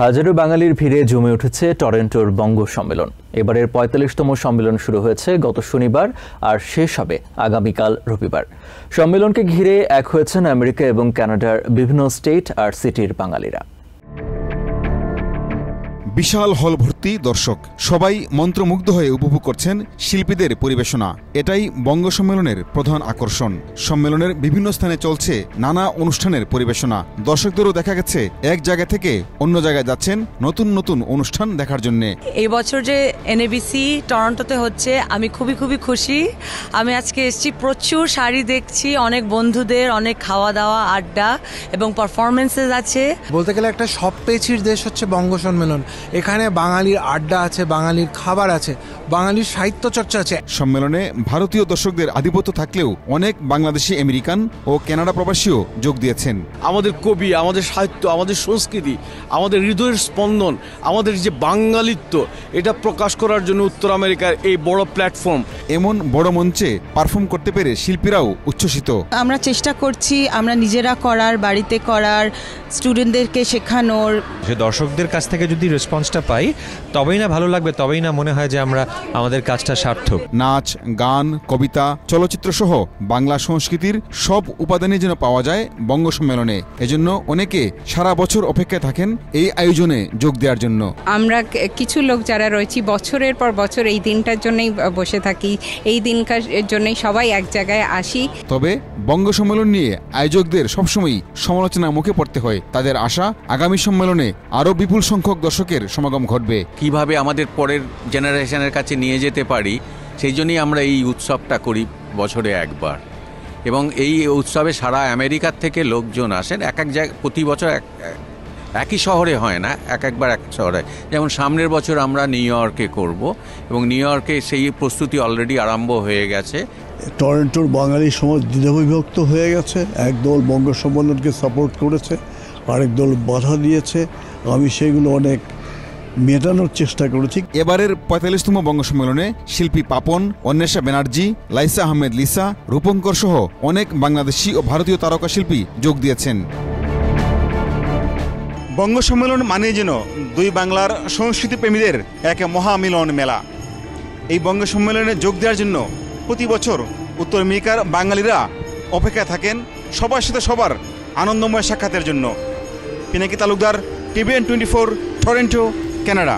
হাজারো বাঙালির ভিড়ে জমে উঠেছে টরন্টোর বঙ্গ সম্মেলন। এবারের ৪৫তম সম্মেলন শুরু হয়েছে গত শনিবার আর শেষ হবে আগামীকাল রবিবার। সম্মেলনকে ঘিরে এক হয়েছেন আমেরিকা এবং কানাডার বিভিন্ন স্টেট আর সিটির বাঙালিরা। বিশাল হল ভর্তি দর্শক, সবাই মন্ত্রমুগ্ধ হয়ে উপভোগ করছেন শিল্পীদের পরিবেশনা। এটাই বঙ্গ সম্মেলনের প্রধান আকর্ষণ। সম্মেলনের বিভিন্ন স্থানে চলছে নানা অনুষ্ঠানের পরিবেশনা। দর্শকদেরও দেখা গেছে এক জায়গা থেকে অন্য জায়গায় যাচ্ছেন নতুন নতুন অনুষ্ঠান দেখার জন্য। এই বছর যে NABC টরন্টোতে হচ্ছে, আমি খুবই খুশি। আমি আজকে এসেছি, প্রচুর শাড়ি দেখছি, অনেক বন্ধুদের, অনেক খাওয়া দাওয়া, আড্ডা এবং পারফরমেন্সেস আছে। বলতে গেলে একটা সব পেছির দেশ হচ্ছে বঙ্গ সম্মেলন। এখানে বাঙালির আড্ডা আছে, বাঙালির খাবার আছে, বাঙালির সাহিত্য চর্চা আছে। সম্মেলনে ভারতীয় দর্শকদের আধিপত্য থাকলেও অনেক বাংলাদেশি, আমেরিকান ও কানাডা প্রবাসীও যোগ দিয়েছেন। আমাদের কবি, আমাদের সাহিত্য, আমাদের সংস্কৃতি, আমাদের হৃদয়ের স্পন্দন, আমাদের যে বাঙালিত্ব, এটা প্রকাশ করার জন্য উত্তর আমেরিকার এই বড় প্ল্যাটফর্ম। এমন বড় মঞ্চে পারফর্ম করতে পেরে শিল্পীরাও উচ্ছ্বসিত। আমরা চেষ্টা করছি আমরা নিজেরা করার, বাড়িতে করার, স্টুডেন্টদেরকে শেখানোর। দর্শকদের কাছ থেকে যদি রেসপন্সটা পাই তবেই না ভালো লাগবে, তবেই না মনে হয় যে আমরা আমাদের কাজটা সার্থক। নাচ, গান, কবিতা, চলচ্চিত্র সহ বাংলা সংস্কৃতির সব উপাদানই যেন পাওয়া যায় বঙ্গ সম্মেলনে। এজন্য অনেকে সারা বছর অপেক্ষায় থাকেন এই আয়োজনে যোগ দেওয়ার জন্য। আমরা কিছু লোক যারা রয়েছি বছরের পর বছর এই দিনটার জন্যই বসে থাকি, এই দিনটার জন্যই সবাই এক জায়গায় আসি। তবে বঙ্গ সম্মেলন নিয়ে আয়োজকদের সবসময় সমালোচনা মুখে পড়তে হয়। তাদের আশা আগামী সম্মেলনে আরও বিপুল সংখ্যক দর্শকের সমাগম ঘটবে। কিভাবে আমাদের পরের জেনারেশনের কাছে নিয়ে যেতে পারি, সেই জন্যই আমরা এই উৎসবটা করি বছরে একবার। এবং এই উৎসবে সারা আমেরিকার থেকে লোকজন আসেন। এক জায়গায় প্রতি বছর একই শহরে হয় না, একবার এক শহরে। যেমন সামনের বছর আমরা নিউ ইয়র্কে করব, এবং নিউ ইয়র্কে সেই প্রস্তুতি অলরেডি আরম্ভ হয়ে গেছে। টরন্টোর বাঙালি সমাজ দ্বিধাবিভক্ত হয়ে গেছে। একদল বঙ্গ সম্মেলনকে সাপোর্ট করেছে, আরেক দল বাধা দিয়েছে। আমি সেগুলো অনেক মেটানোর চেষ্টা করেছি। এবারের ৪৫তম বঙ্গ সম্মেলনে শিল্পী পাপন, অন্বেষা ব্যানার্জি, লাইসা আহমেদ লিসা, রূপঙ্কর সহ অনেক বাংলাদেশি ও ভারতীয় তারকা শিল্পী যোগ দিয়েছেন। বঙ্গ সম্মেলন মানে যেন দুই বাংলার সংস্কৃতি প্রেমীদের এক মহামিলন মেলা। এই বঙ্গ সম্মেলনে যোগ দেওয়ার জন্য প্রতি বছর উত্তর আমেরিকার বাঙালিরা অপেক্ষায় থাকেন সবার সাথে সবার আনন্দময় সাক্ষাতের জন্য। Pinaki Talukdar, TVN 24, Toronto, Canada.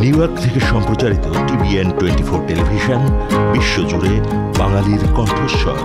New York থেকে সম্প্রচারিত TVN 24 টেলিভিশন বিশ্বজুড়ে বাঙালির কণ্ঠস্বর।